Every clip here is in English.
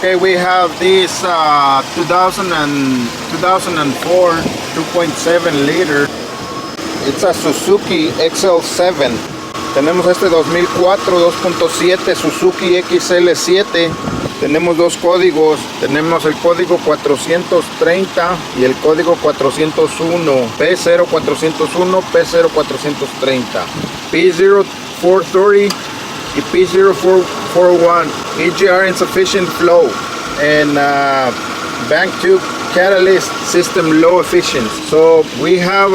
Okay, we have this 2004 2.7 liter. It's a Suzuki XL-7. Tenemos este 2004 2.7 Suzuki XL-7. Tenemos dos códigos. Tenemos el código 430 y el código 401. P0401, P0430. P0430 y P0401. EGR insufficient flow. And bank tube catalyst system low efficiency. So we have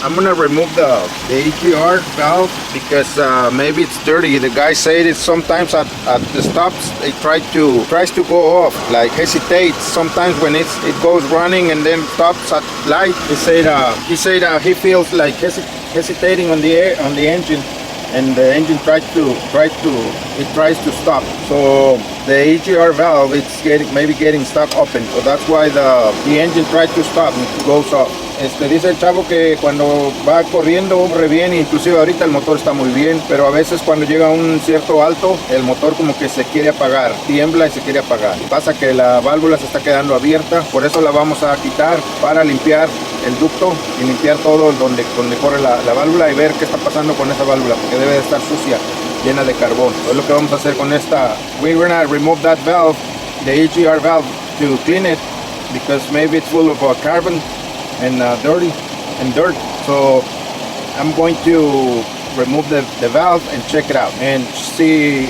I'm gonna remove the EGR valve because maybe it's dirty. The guy said it sometimes at the stops it tries to go off, like hesitates sometimes when it goes running and then stops at light. He said he feels like hesitating on the engine, and the engine tries to stop. So the EGR valve, it's getting stuck open, so that's why the engine tries to stop and it goes off. Dice el chavo que cuando va corriendo re bien, inclusive ahorita el motor está muy bien, pero a veces cuando llega a un cierto alto, el motor como que se quiere apagar, tiembla y se quiere apagar. Pasa que la válvula se está quedando abierta, por eso la vamos a quitar para limpiar el ducto y limpiar todo donde corre la válvula y ver qué está pasando con esa válvula, porque debe de estar sucia, llena de carbón. Eso es lo que vamos a hacer con esta. We're gonna remove that valve, the EGR valve, to clean it because maybe it's full of carbon and dirt. So I'm going to remove the valve and check it out and see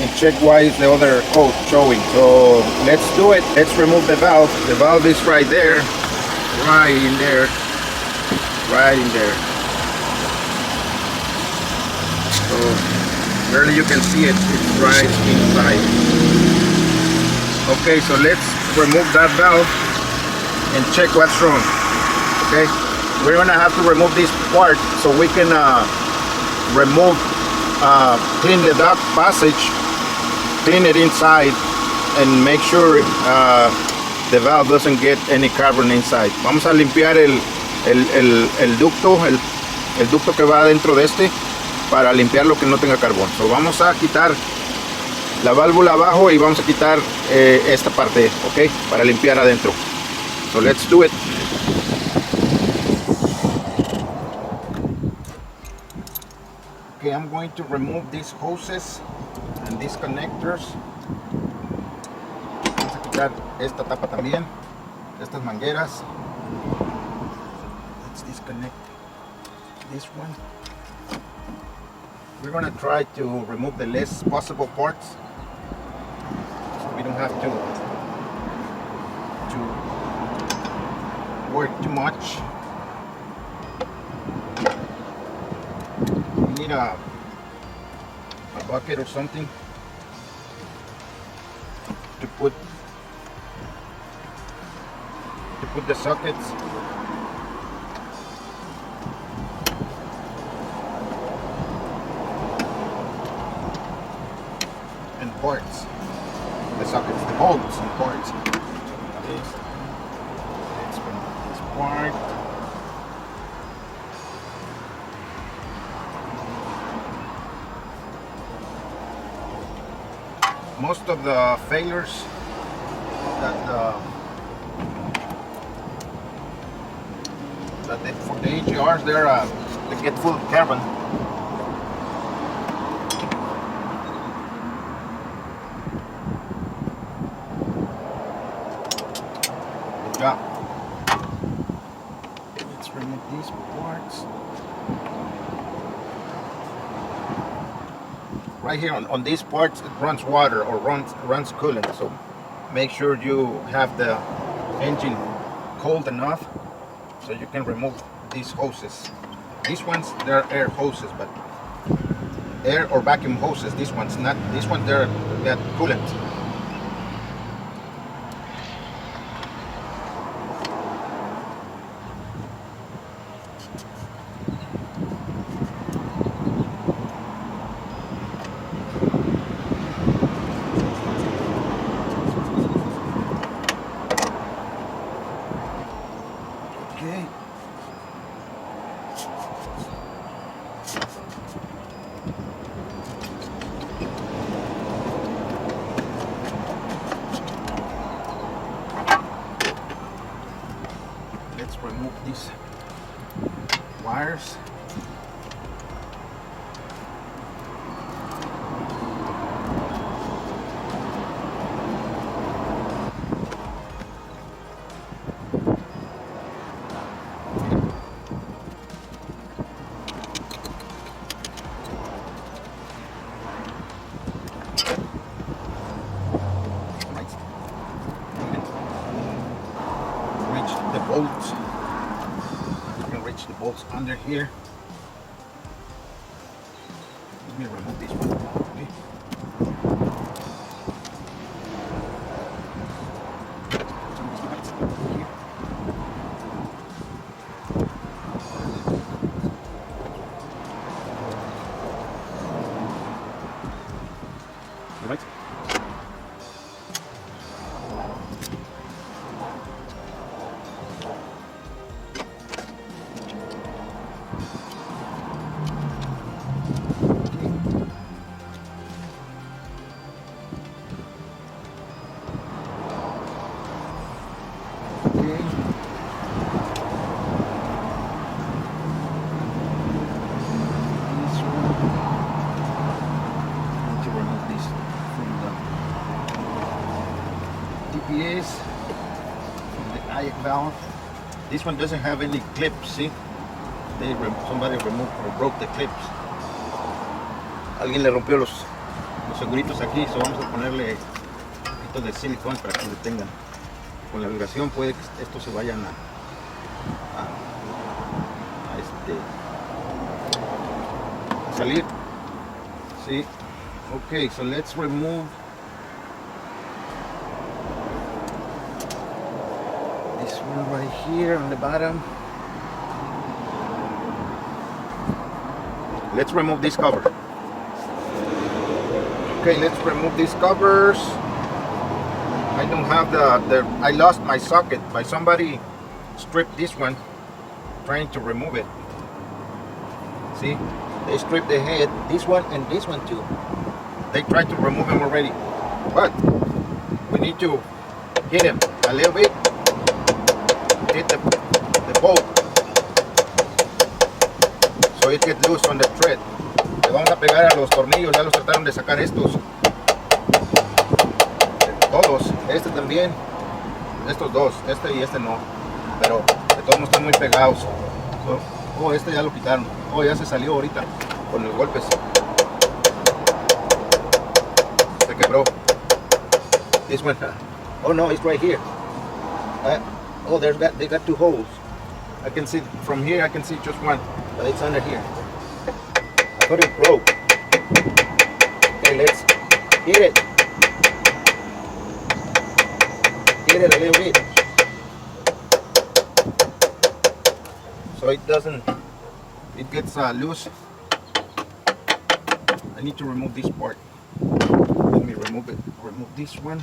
and check why is the other code showing. So let's do it. Let's remove the valve. The valve is right there, right in there. So barely you can see it. It's right inside. Okay, so let's remove that valve and check what's wrong. Okay, we're gonna have to remove this part so we can clean the duct passage, clean it inside, and make sure the valve doesn't get any carbon inside. Vamos a limpiar el ducto, el ducto que va dentro de este, para limpiar lo que no tenga carbón. So vamos a quitar la válvula abajo y vamos a quitar esta parte, ok, para limpiar adentro. So let's do it. Okay, I'm going to remove these hoses and these connectors. Vamos a quitar esta tapa también, estas mangueras. Let's disconnect this one. We're going to try to remove the less possible parts so we don't have to work too much. We need a bucket or something to put the sockets. And parts. The sockets, the bolts and parts. Let's remove this part. Most of the failures for the EGRs, they get full of carbon. Good job. Let's remove these parts. Right here on these parts, it runs water or runs coolant, so make sure you have the engine cold enough so you can remove these hoses. These ones, they're air hoses, but air or vacuum hoses. These ones, not these ones. They got coolant. Okay. remove these wires. Bolts. You can reach the bolts under here. Let me remove this one. Okay. All right. From the IX valve. This one doesn't have any clips, see? Somebody removed or broke the clips. Alguien le rompió los seguritos aquí, so vamos a ponerle un poquito de silicón para que lo detengan. Con la vibración puede que estos se vayan a salir. Sí. Okay, so let's remove this one right here on the bottom. Let's remove this cover. Okay, let's remove these covers. I don't have I lost my socket by somebody stripped this one trying to remove it. See, they stripped the head, this one and this one too. They tried to remove them already, but we need to hit him a little bit, hit the bolt so it gets loose on the thread. Le vamos a pegar a los tornillos, ya los trataron de sacar estos. Todos, este también, estos dos, este y este no, pero de todos están muy pegados. Oh, este ya lo quitaron. Oh, ya se salió ahorita con los golpes. Se quebró. This one. Oh no, it's right here. Oh, they got two holes. I can see from here. I can see just one, but it's under here. I thought it broke. Okay, let's hit it. Hit it a little bit, so it doesn't. It gets loose. I need to remove this part. Let me remove it. Remove this one.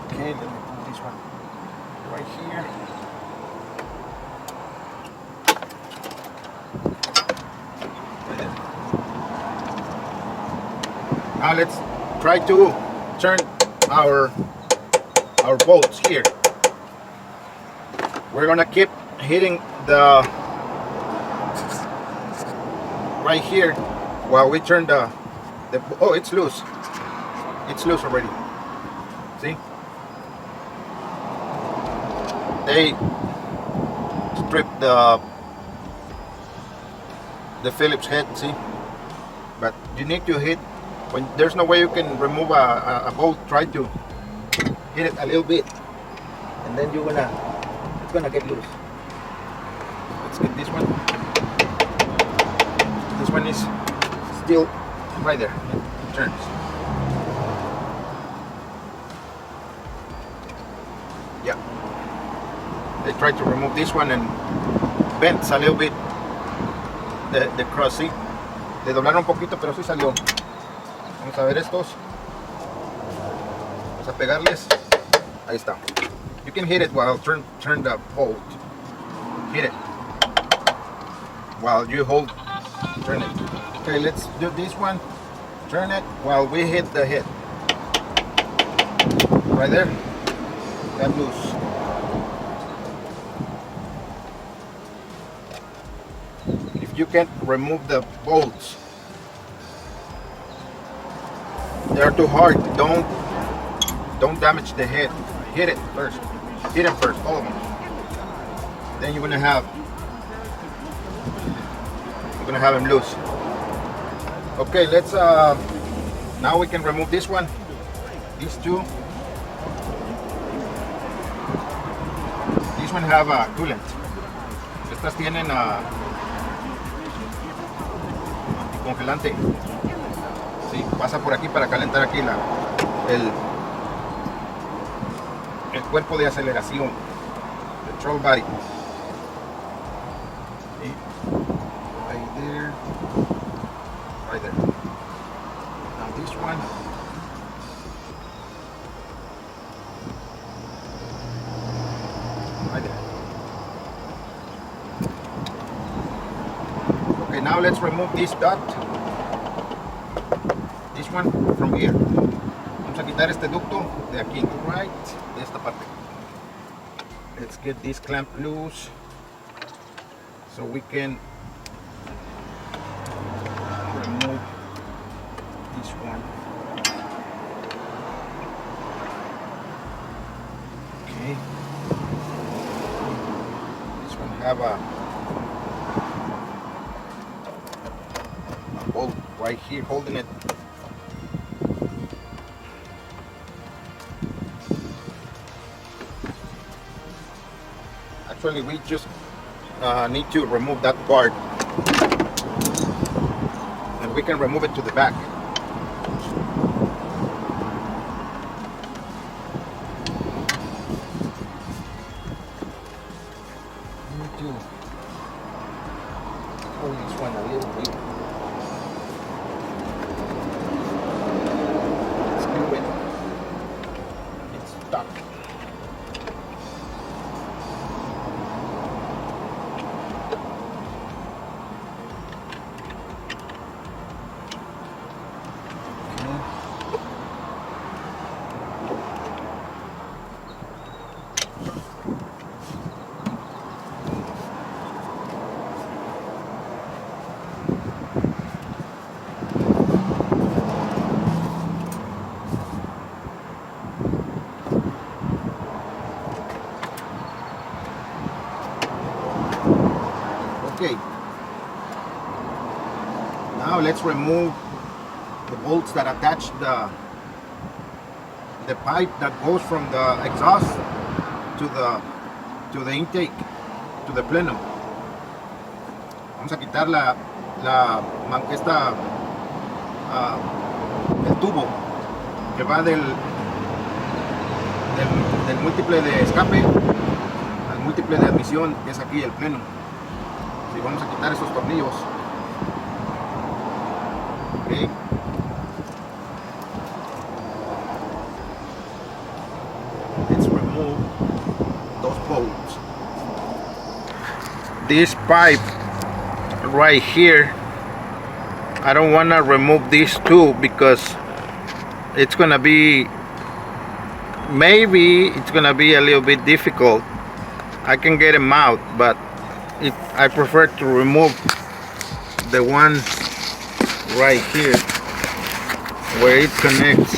Okay, let me put this one right here. Now let's try to turn our bolts here. We're gonna keep hitting the right here while we turn the oh, it's loose. It's loose already. See? They stripped the Phillips head, see? But you need to hit. When there's no way you can remove a bolt, try to hit it a little bit, and then it's gonna get loose. Let's get this one. This one is still right there. It turns. Yeah. They tried to remove this one and bent a little bit the cross. See? Le doblaron un poquito, pero sí salió. Vamos a ver estos. Vamos a pegarles. Ahí está. You can hit it while turn the bolt. Hit it. while you hold, turn it. Okay, let's do this one. Turn it while we hit the hit. Right there. Got loose. If you can remove the bolts, they're too hard. Don't damage the head. Hit it first. Hit them first, all of them. Then you're gonna have them loose. Okay, let's now we can remove this one. These two. This one have a coolant. Estas tienen anticongelante. Sí, pasa por aquí para calentar aquí el cuerpo de aceleración, the throttle body. Sí. Right there. Right there. Now this one. Right there. Okay, now let's remove this dot. This one from here. Vamos a quitar este ducto de aquí, right? De esta parte. Let's get this clamp loose so we can remove this one. Okay. This one have a bolt right here holding it. Actually, we just need to remove that part, and we can remove it to the back. Need to hold this one a little bit. Screw it. It's stuck. Okay, now let's remove the bolts that attach the pipe that goes from the exhaust to the intake, to the plenum. Vamos a quitar el tubo que va del múltiple de escape al múltiple de admisión, que es aquí el plenum. Y vamos a quitar esos tornillos. Okay. Let's remove those bolts. This pipe right here, I don't want to remove these two because it's gonna be, maybe it's gonna be a little bit difficult. I can get them out, but I prefer to remove the one right here where it connects,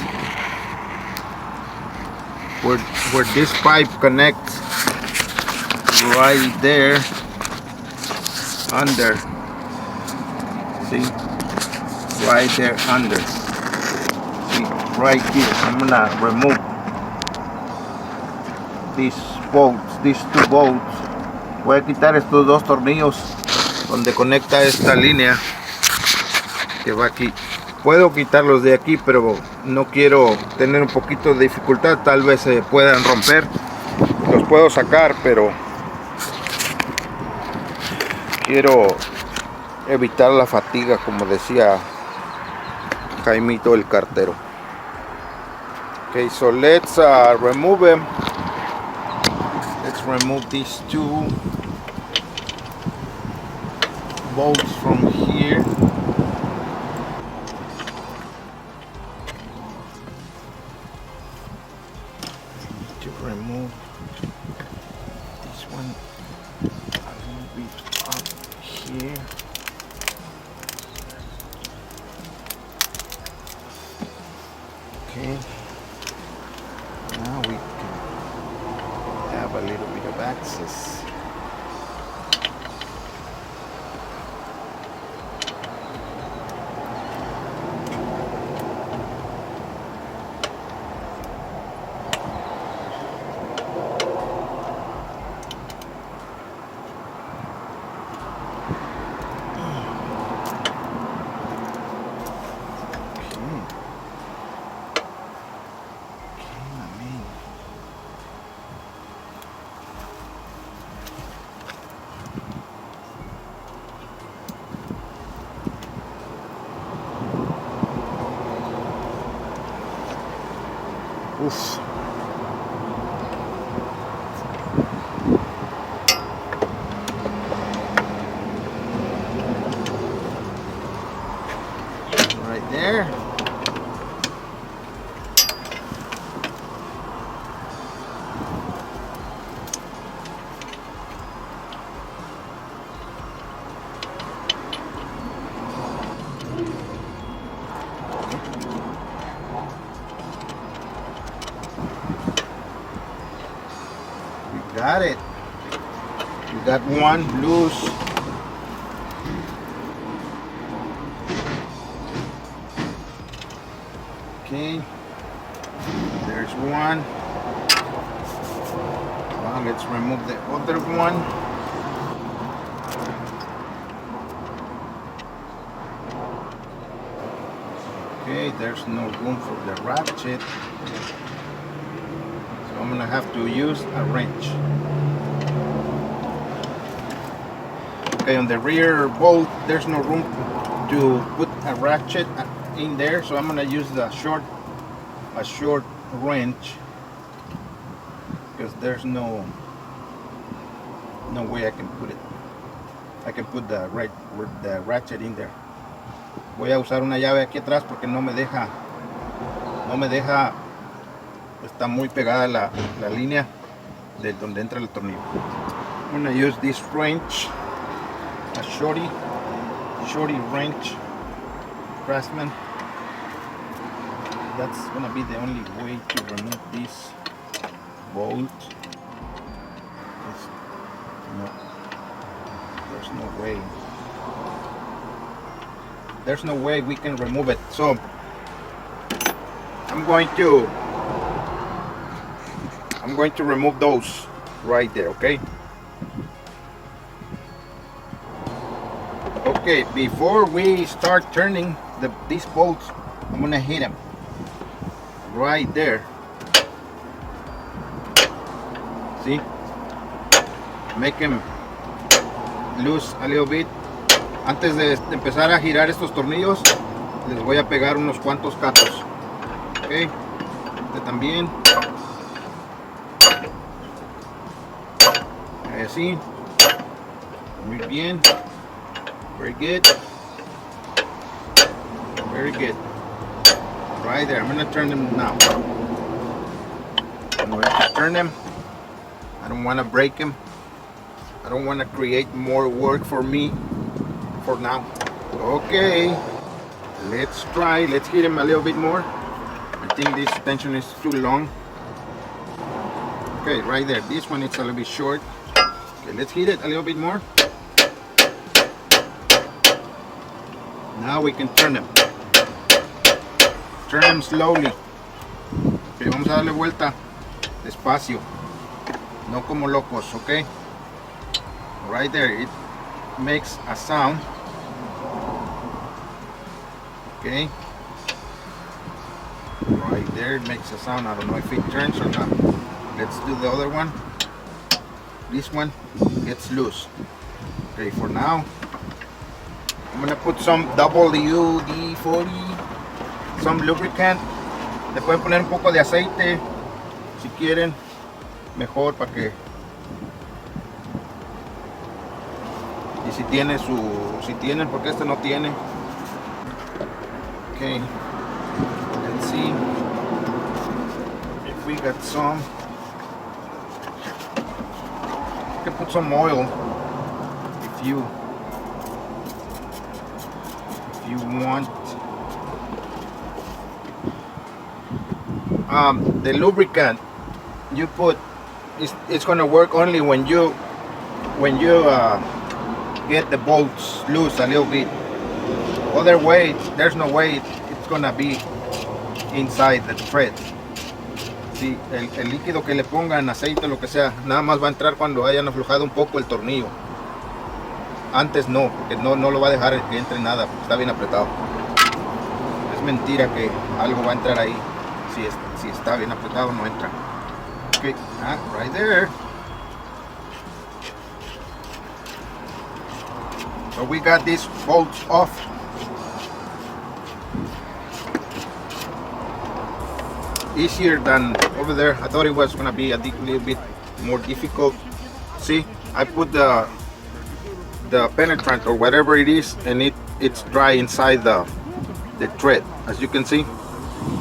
where this pipe connects right there under. See, right there under. See, right here. I'm gonna remove these bolts, these two bolts. Voy a quitar estos dos tornillos donde conecta esta línea que va aquí. Puedo quitarlos de aquí, pero no quiero tener un poquito de dificultad. Tal vez se puedan romper. Los puedo sacar, pero quiero evitar la fatiga, como decía Jaimito el cartero. Okay, so let's remove them. Let's remove these two. bolts from here. To remove this one a little bit up here. Okay, now we can have a little bit of access. Oof. Right there. Got it. We got one loose. Okay. There's one. Now let's remove the other one. Okay, there's no room for the ratchet. So I'm gonna have to use a wrench. Okay, on the rear bolt, there's no room to put a ratchet in there, so I'm gonna use a short wrench because there's no way I can put it. I can put the ratchet in there. Voy a usar una llave aquí atrás porque no me deja, está muy pegada la línea de donde entra el tornillo. I'm gonna use this wrench, a shorty wrench, Craftsman. That's gonna be the only way to remove this bolt. No, there's no way. There's no way we can remove it. So I'm going to remove those right there. Okay. Okay, before we start turning these bolts, I'm gonna hit them right there. See? Make them loose a little bit. Antes de empezar a girar estos tornillos, les voy a pegar unos cuantos catos. Ok, este también. Así. Muy bien. Very good. Very good. Right there. I'm going to turn them now. I'm going to turn them. I don't want to break them. I don't want to create more work for me for now. Okay. Let's try. Let's hit them a little bit more. I think this tension is too long. Okay, right there. This one is a little bit short. Okay, let's hit it a little bit more. Now we can turn them. Turn them slowly. Okay, vamos a darle vuelta despacio. No como locos, okay? Right there, it makes a sound. Okay. Right there, it makes a sound. I don't know if it turns or not. Let's do the other one. This one gets loose. Okay, for now, I'm gonna put some WD-40, some lubricant. Le pueden poner un poco de aceite si quieren, mejor para que si tiene porque este no tiene. Okay, let's see if we got some. You can put some oil if you want. The lubricant you put, it's gonna work only when you get the bolts loose a little bit. Other way, there's no way it's gonna be inside the thread. Sí, el líquido que le pongan, aceite, lo que sea, nada más va a entrar cuando hayan aflojado un poco el tornillo. Antes no, porque no lo va a dejar que entre nada, porque está bien apretado. Es mentira que algo va a entrar ahí. Si está bien apretado, no entra. Okay, right there. So we got these bolts off. Easier than over there. I thought it was gonna be a little bit more difficult. See, I put the penetrant or whatever it is, and it's dry inside the thread, as you can see,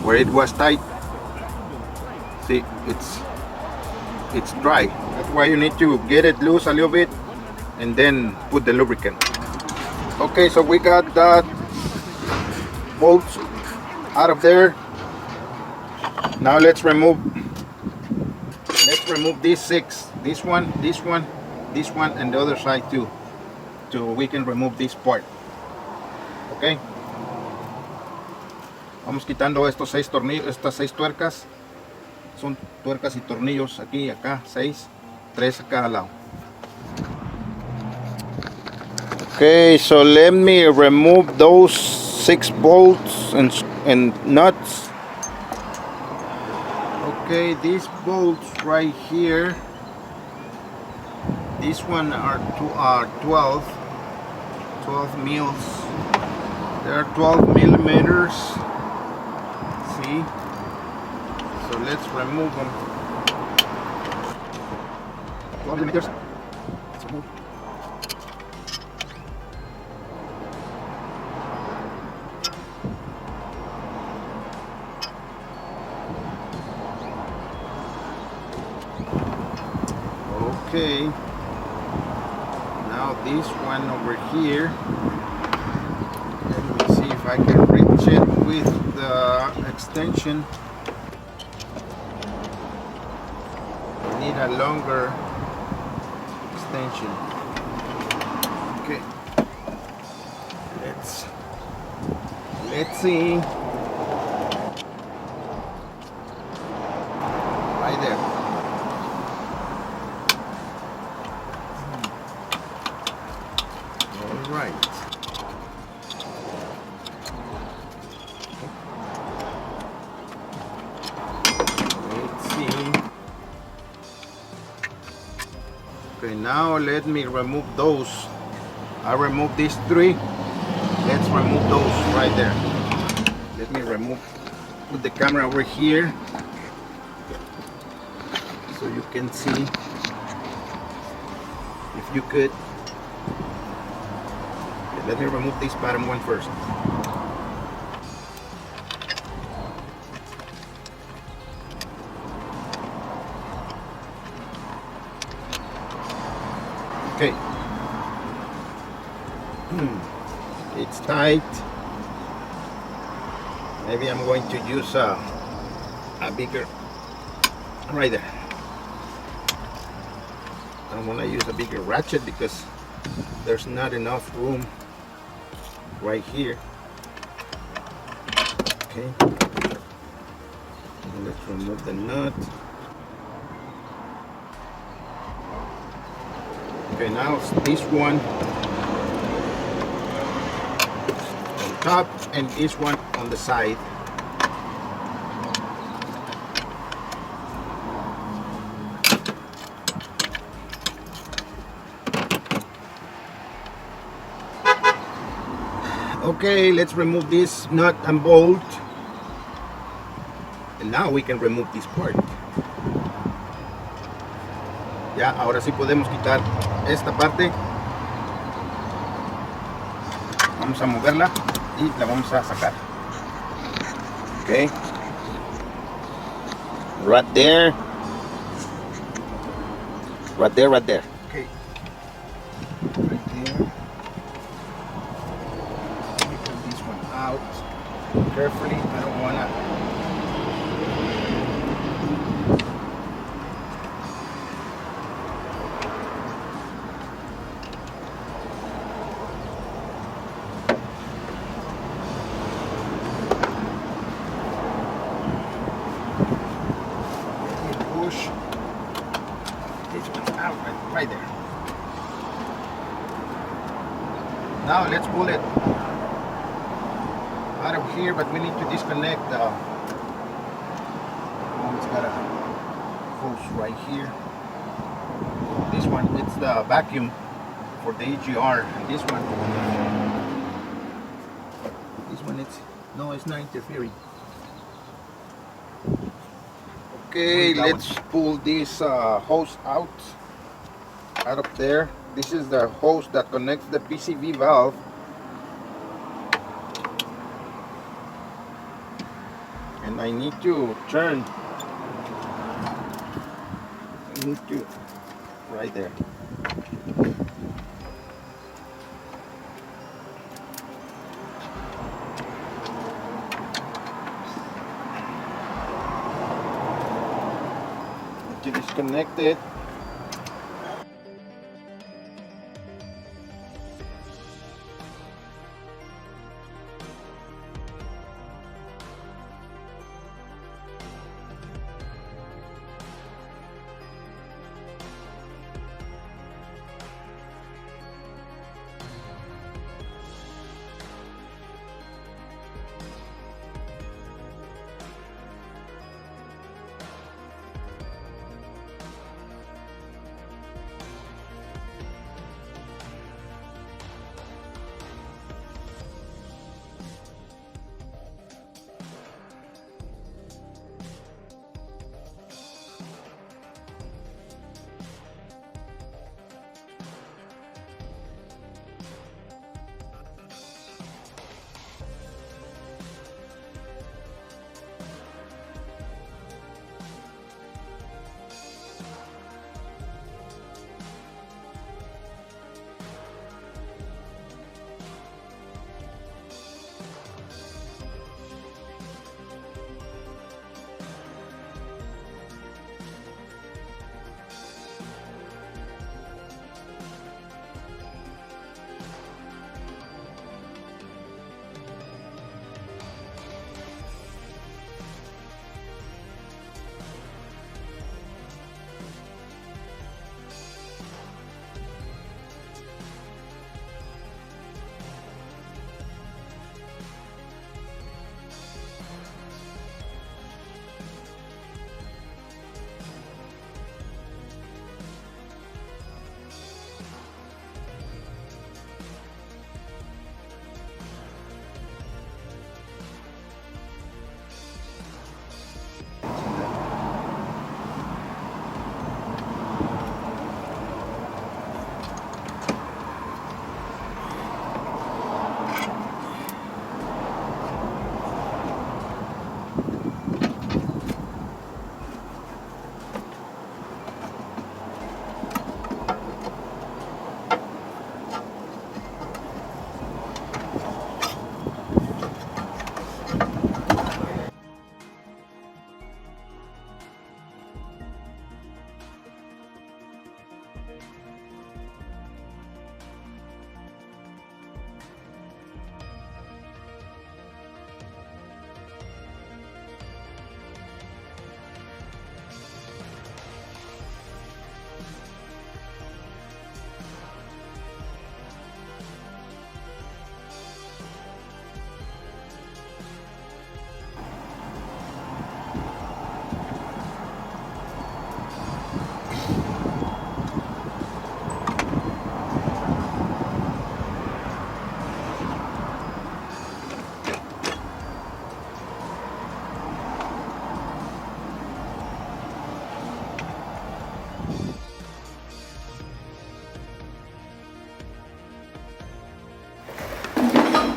where it was tight. See, it's dry. That's why you need to get it loose a little bit and then put the lubricant. Okay, so we got that bolts out of there. Now let's remove these 6. This one, and the other side too. So we can remove this part. Okay. Vamos quitando estos 6 tornillos, estas 6 tuercas. Son tuercas y tornillos aquí, acá, 6, 3 a cada lado. Okay, so let me remove those 6 bolts and nuts. Okay, these bolts right here, this one are 12 mils. They are 12 millimeters. See? So let's remove them. 12 millimeters. Let's remove. Okay, now this one over here, let me see if I can reach it with the extension. I need a longer extension. Okay, let's see. Right there. Right. Let's see. Okay, now let me remove those. I removed these 3. Let's remove those right there. Let me put the camera over here so you can see. If you could. Let me remove this bottom one first. Okay. It's tight. Maybe I'm going to use a bigger, right there. I don't want to use a bigger ratchet because there's not enough room right here. Okay, and let's remove the nut. Okay, now this one on top and this one on the side. Okay, let's remove this nut and bolt. And now we can remove this part. Ya, ahora sí podemos quitar esta parte. Vamos a moverla y la vamos a sacar. Okay. Right there. Right there, right there. Okay. Right there. Let me pull this one out carefully. I don't wanna. Push this one out right there. Now let's pull it out of here, but we need to disconnect the it's got a hose right here. This one, it's the vacuum for the EGR, and this one it's not interfering. Okay, let's pull this hose out of there. This is the hose that connects the PCV valve. And I need to turn. Right there. To disconnect it.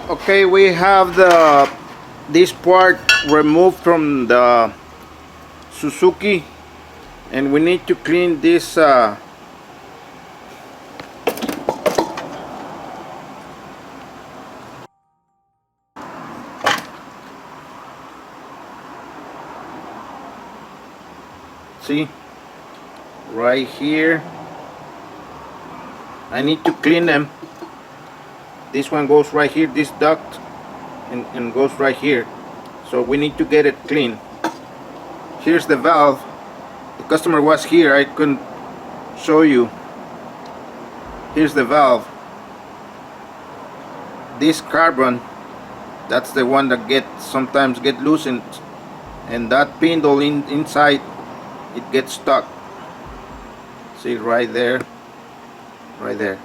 Okay, we have this part removed from the Suzuki, and we need to clean this see, right here. I need to clean them. This one goes right here, this duct, and goes right here. So we need to get it clean. Here's the valve. The customer was here, I couldn't show you. Here's the valve. This carbon, that's the one that sometimes get loosened, and that spindle inside, it gets stuck. See, right there, right there.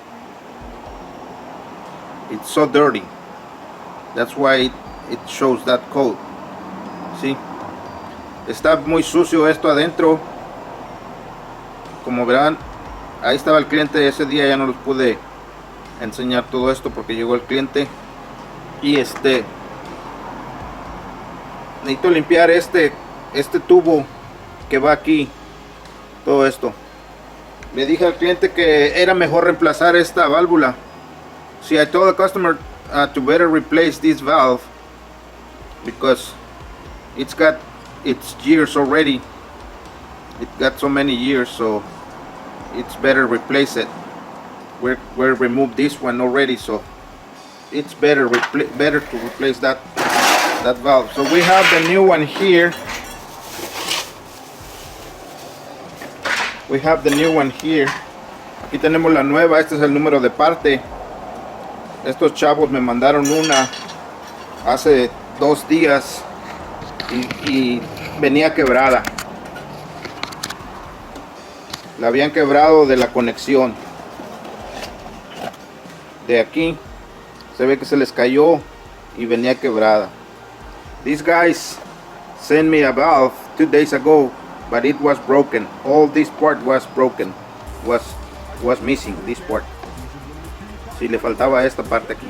It's so dirty. That's why it shows that code. See, está muy sucio esto adentro. Como verán, ahí estaba el cliente. Ese día ya no les pude enseñar todo esto porque llegó el cliente. Y necesito limpiar este tubo que va aquí. Todo esto. Le dije al cliente que era mejor reemplazar esta válvula. See, I told the customer to better replace this valve because it's got its years already. It got so many years, so it's better replace it. We removed this one already, so it's better to replace that valve. So we have the new one here. We have the new one here. Aquí tenemos la nueva. Este es el número de parte. Estos chavos me mandaron una hace 2 días y venía quebrada. La habían quebrado de la conexión. De aquí se ve que se les cayó y venía quebrada. These guys sent me a valve 2 days ago, but it was broken. All this part was broken. Was missing this part. Si le faltaba esta parte aquí.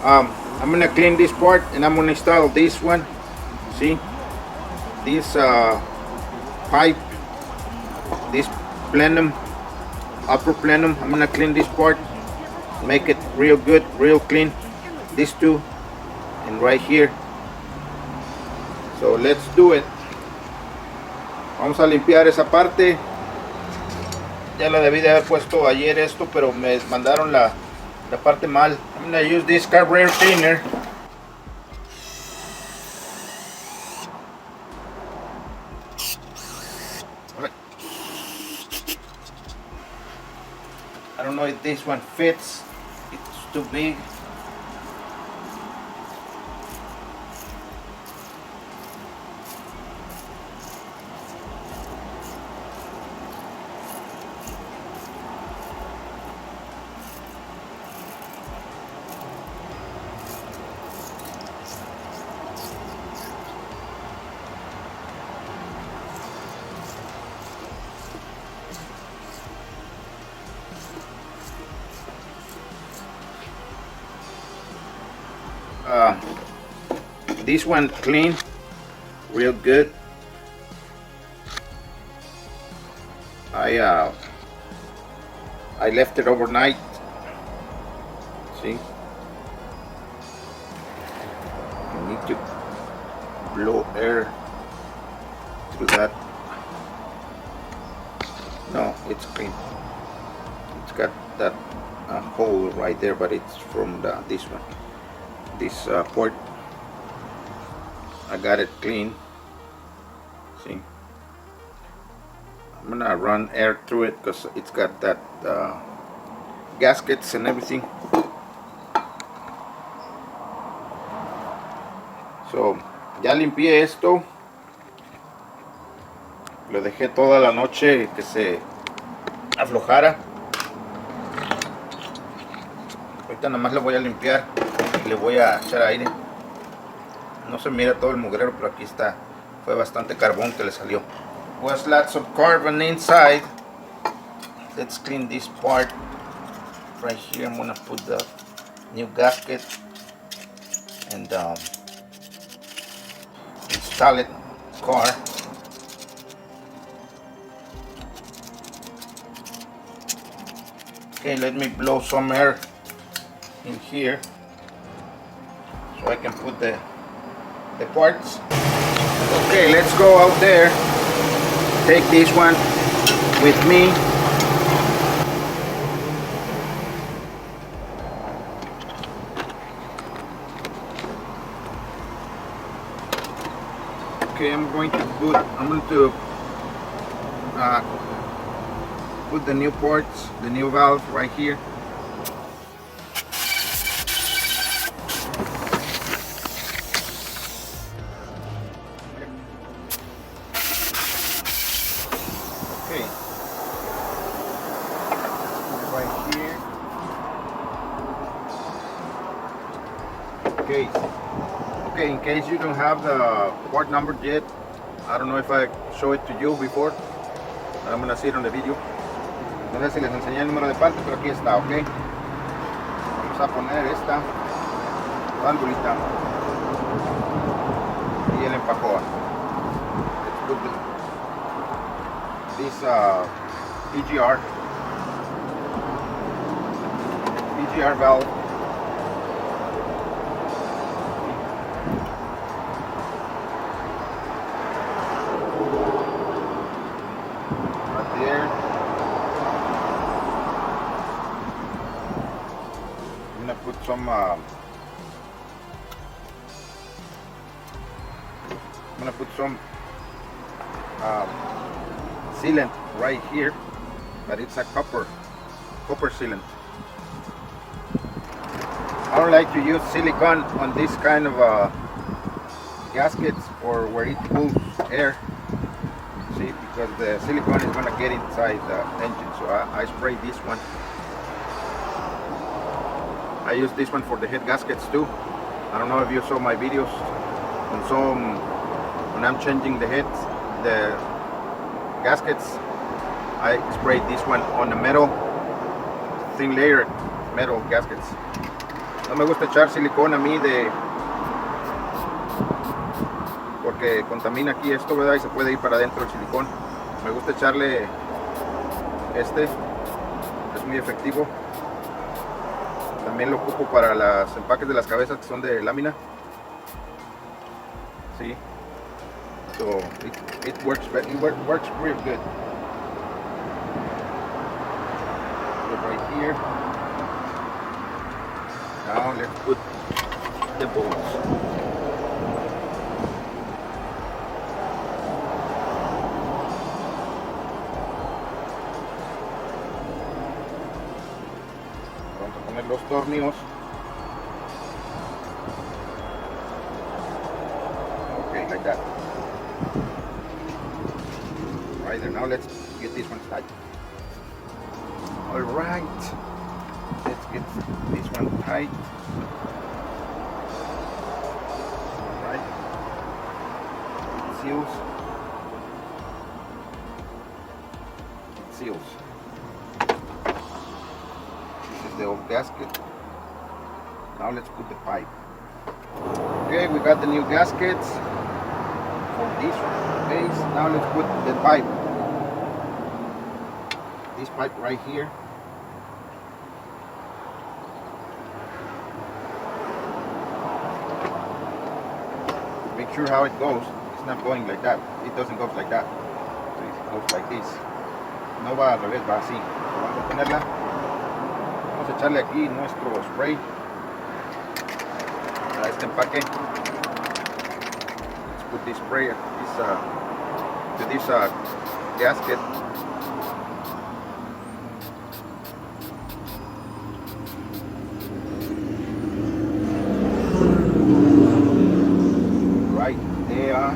I'm gonna clean this part and I'm gonna install this one. See, this pipe, this plenum, upper plenum. I'm gonna clean this part, make it real good, real clean. These two, and right here. So let's do it. Vamos a limpiar esa parte. Ya la debí de haber puesto ayer esto, pero me mandaron la parte mal. I'm gonna use this carburetor cleaner. I don't know if this one fits. It's too big. This one clean, real good. I left it overnight. See, I need to blow air through that. No, it's clean. It's got that hole right there, but it's from this one. This port, I got it clean. See, I'm gonna run air through it because it's got that gaskets and everything. So ya limpié esto, lo dejé toda la noche que se aflojara. Ahorita nada más lo voy a limpiar. Le voy a echar aire. No se mira todo el mugrero, pero aquí está. Fue bastante carbón que le salió. was lots of carbon inside. Let's clean this part right here. I'm gonna put the new gasket and install it in the car. Okay, let me blow some air in here so I can put the parts. Okay, let's go out there. Take this one with me. Okay, I'm going to put the new parts, the new valve right here. Okay, right here. Okay, in case you don't have the part number yet, I don't know if I show it to you before, but I'm gonna see it on the video. No sé si les enseñé el número de parte, pero aquí está, ok. Vamos a poner esta válvulita y el empujador. Let's put this PGR valve. Right there. I'm gonna put some sealant right here, but it's a copper sealant. I don't like to use silicone on this kind of gaskets or where it pulls air. See, because the silicone is gonna get inside the engine, so I spray this one. I use this one for the head gaskets too. I don't know if you saw my videos on some when I'm changing the heads, the gaskets, I spray this one on the metal, thin layer metal gaskets. No me gusta echar silicón a mí porque contamina aquí esto, ¿verdad? Y se puede ir para adentro el silicón. Me gusta echarle este, es muy efectivo. También lo ocupo para los empaques de las cabezas que son de lámina. Sí. So it works real good. Put right here. Now let's put the bolts. Vamos a poner los tornillos. Okay, like that. Right there. Now let's get this one tight. All right. Let's get this one tight. Right. It seals. This is the old gasket. Now let's put the pipe. Okay, we got the new gaskets for this base. Now let's put the pipe. This pipe right here. Make sure how it goes. It's not going like that. It doesn't go like that. So it goes like this. No va al revés, va así. Vamos a ponerla. Vamos a echarle aquí nuestro spray para este empaque. Let's put this spray to this gasket. Right there.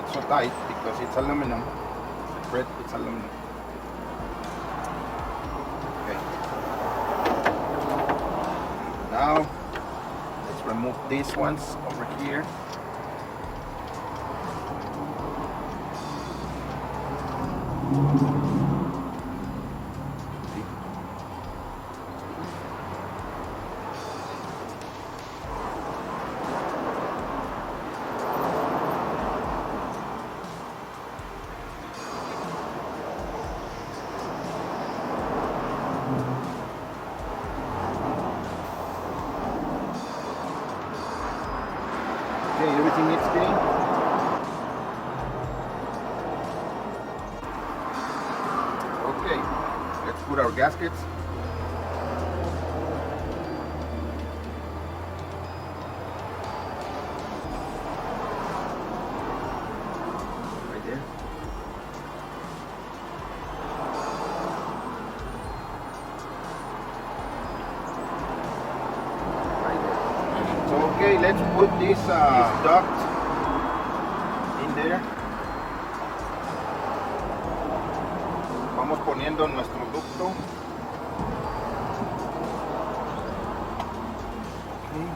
not so tight because it's aluminum. It's aluminum. Okay. Now let's remove these ones over here. Okay, everything needs clean. Okay, let's put our gaskets. Right there. So okay, let's put this duct in there. Vamos poniendo nuestro ducto. Okay.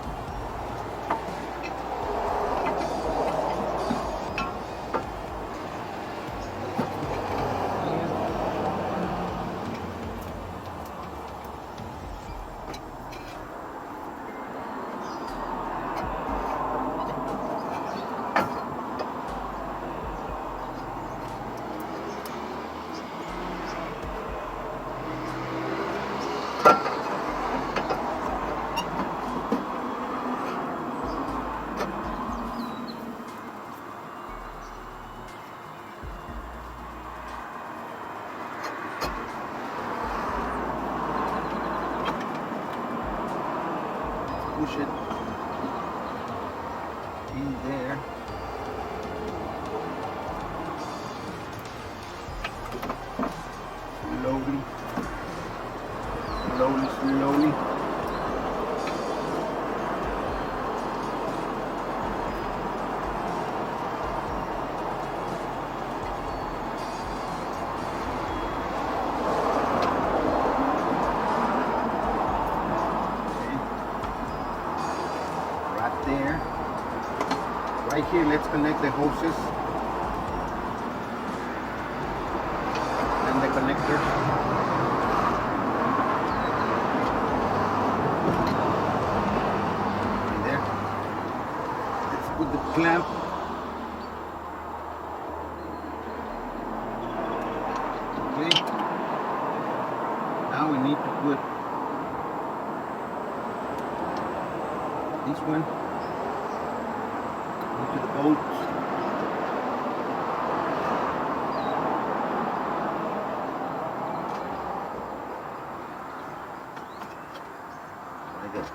Push it in there. Slowly, slowly, slowly. There. Right here, let's connect the hoses and the connector. Right there. Let's put the clamp. Okay. Now we need to put this one into the bolt. Like that.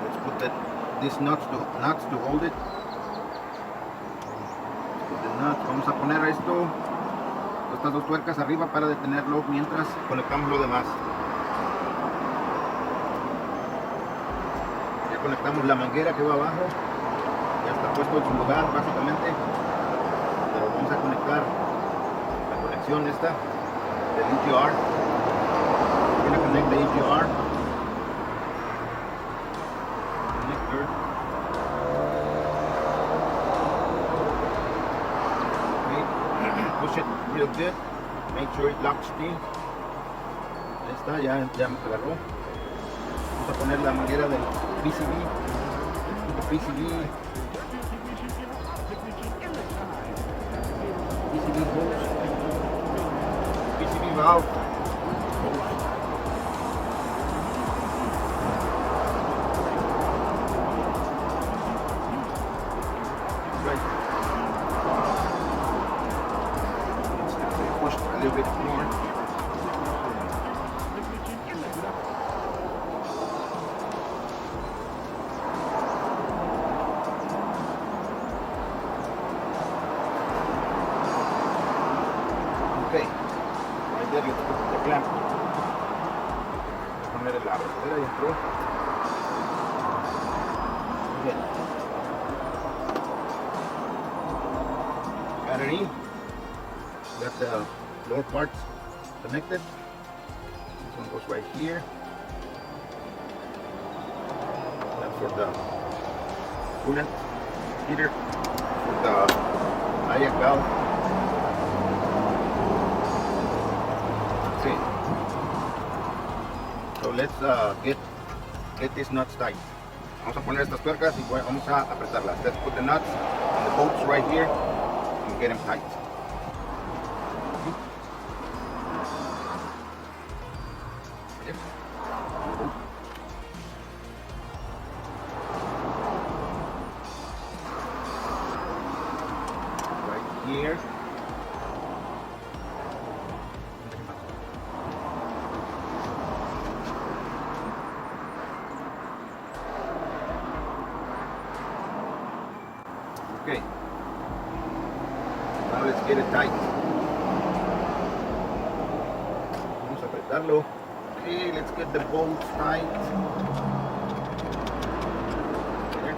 Let's put these nuts to hold it. Put the nuts. Vamos a poner estas dos tuercas arriba para detenerlo mientras conectamos lo demás. Ya conectamos la manguera que va abajo, ya está puesto en su lugar básicamente, pero vamos a conectar la conexión esta del EGR. We're going to connect the EGR connector. Push it real good, make sure it locks in. Ahí está, ya me agarró. Vamos a poner la manguera del PCB, hose, PCB valve. A little bit more. Okay, right there, let's put the clamp. poner el lado. Ya entró. Bien. Got it in. Got the lower parts connected. This one goes right here. That's for the coolant heater, for the IAC valve. Okay. So let's get these nuts tight. Vamos a poner estas tuercas y vamos a apretarlas. Let's put the nuts and the bolts right here and get them tight. Here. Okay. Now let's get it tight. Vamos a apretarlo. Okay, let's get the bolts tight. There.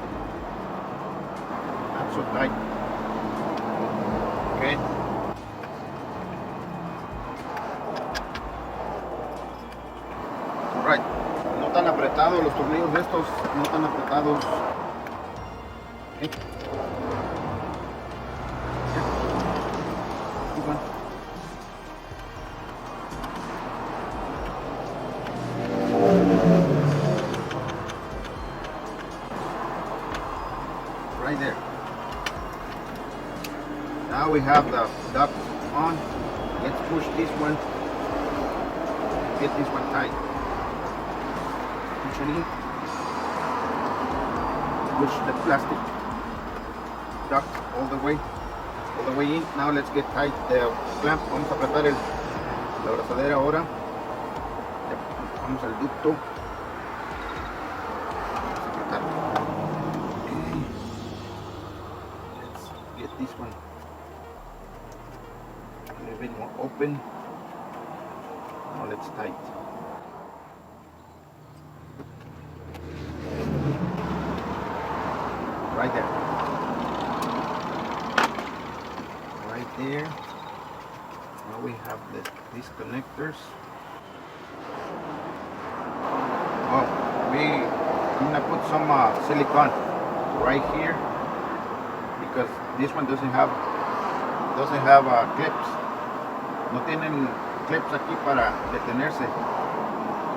Not so tight. Okay. Alright. No tan apretados los tornillos de estos, no tan apretados. Okay. Right there. Now we have the duct on. Let's push this one. Get this one tight. Push it in. Push the plastic duct all the way in. Now let's get tight the clamp. Vamos a apretar la abrazadera ahora. Vamos al ducto. Get this one a little bit more open. Now let's tight. Right there. Right there. Now we have these connectors. Oh, I'm gonna put some silicone right here, because this one doesn't have clips. No tienen clips aquí para detenerse.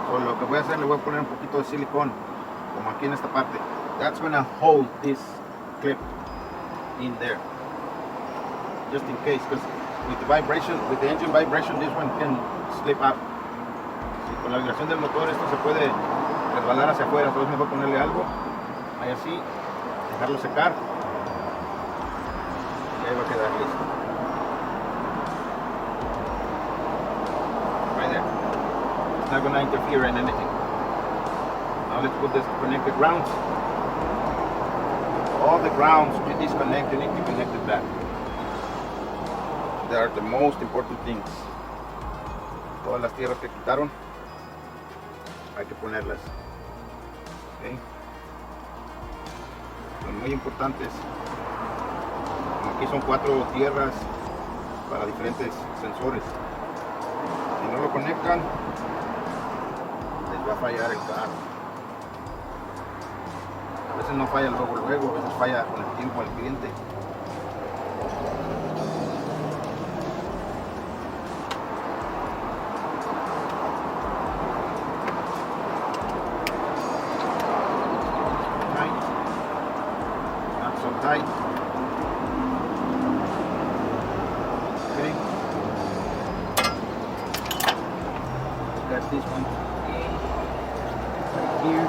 So lo que voy a hacer, le voy a poner un poquito de silicón, como aquí en esta parte. That's gonna hold this clip in there, just in case, because with the vibration, with the engine vibration, this one can slip out. Y con la vibración del motor esto se puede resbalar hacia afuera. Entonces es mejor ponerle algo ahí así, dejarlo secar y ahí va a quedar listo. Right there. It's not going to interfere in anything. Now let's put this connected grounds. All the grounds you disconnect, you need to connect it back. They are the most important things. Todas las tierras que quitaron hay que ponerlas. Okay. Son muy importantes. Aquí son 4 tierras para diferentes sensores. Si no lo conectan, les va a fallar el carro. A veces no falla luego, a veces falla con el tiempo al cliente. Tight. Okay. Got this one right here.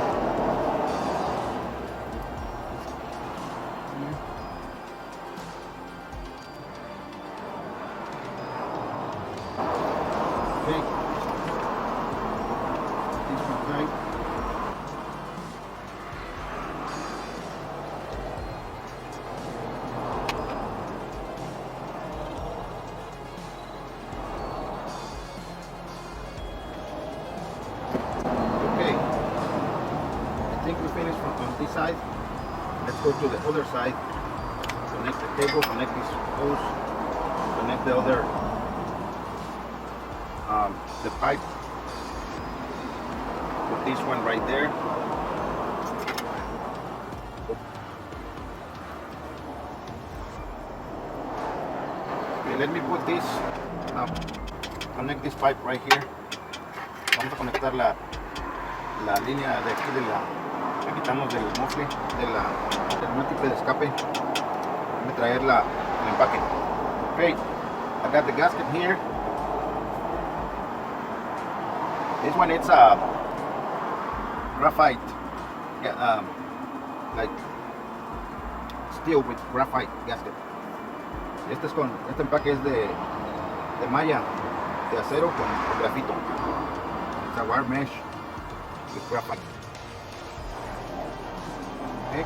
Okay. This one tight. think we finished on this side. Let's go to the other side. Connect the cable, connect this hose, connect the other, the pipe. Put this one right there. Okay, let me put this, connect this pipe right here. Vamos a conectar la línea de aquí de la quitamos del mofle del múltiple de escape. Voy a traer el empaque. Okay, I got the gasket here. This one it's a graphite, like steel with graphite gasket. Este empaque es de malla de acero con grafito. It's a wire mesh with graphite. Okay.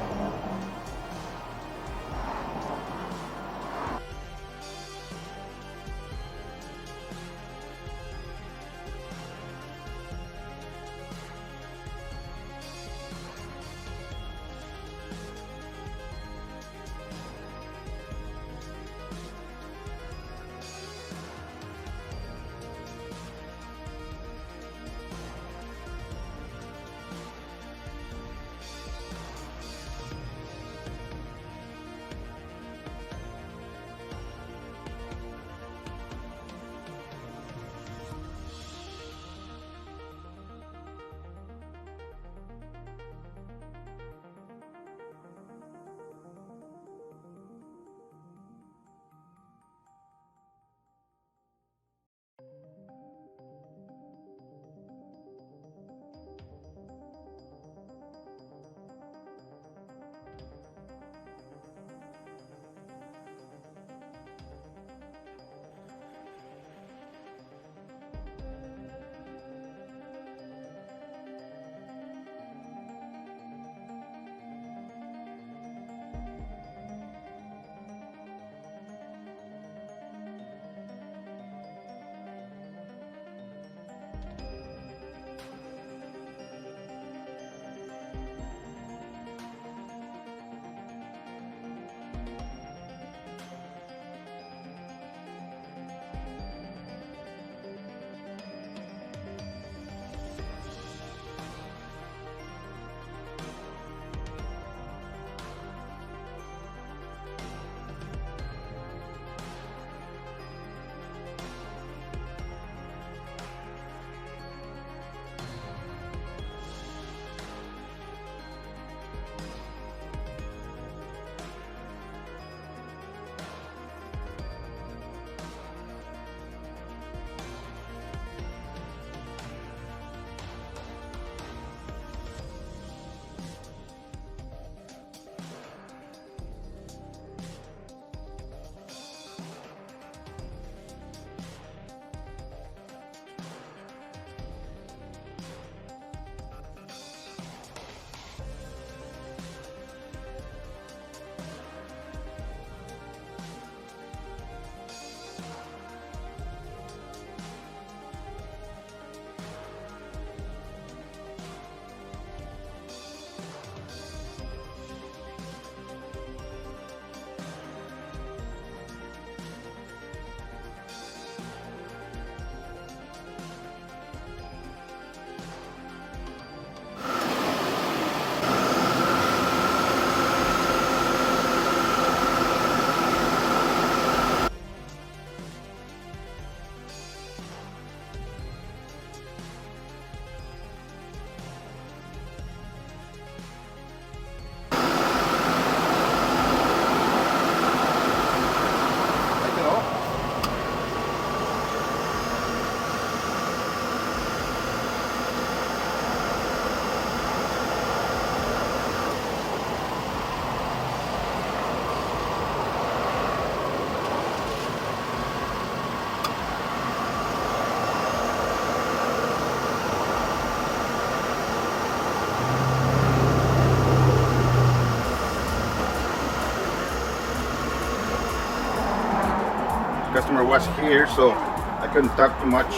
Customer was here, so I couldn't talk too much.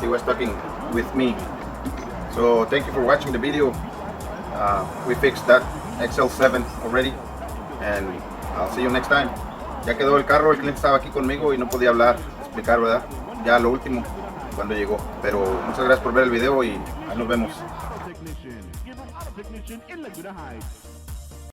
He was talking with me. So thank you for watching the video. we fixed that XL-7 already, and I'll see you next time. Ya quedó el carro, el cliente estaba aquí conmigo y no podía hablar, explicar, ¿verdad? Ya lo último, cuando llegó. Pero muchas gracias por ver el video y ahí nos vemos.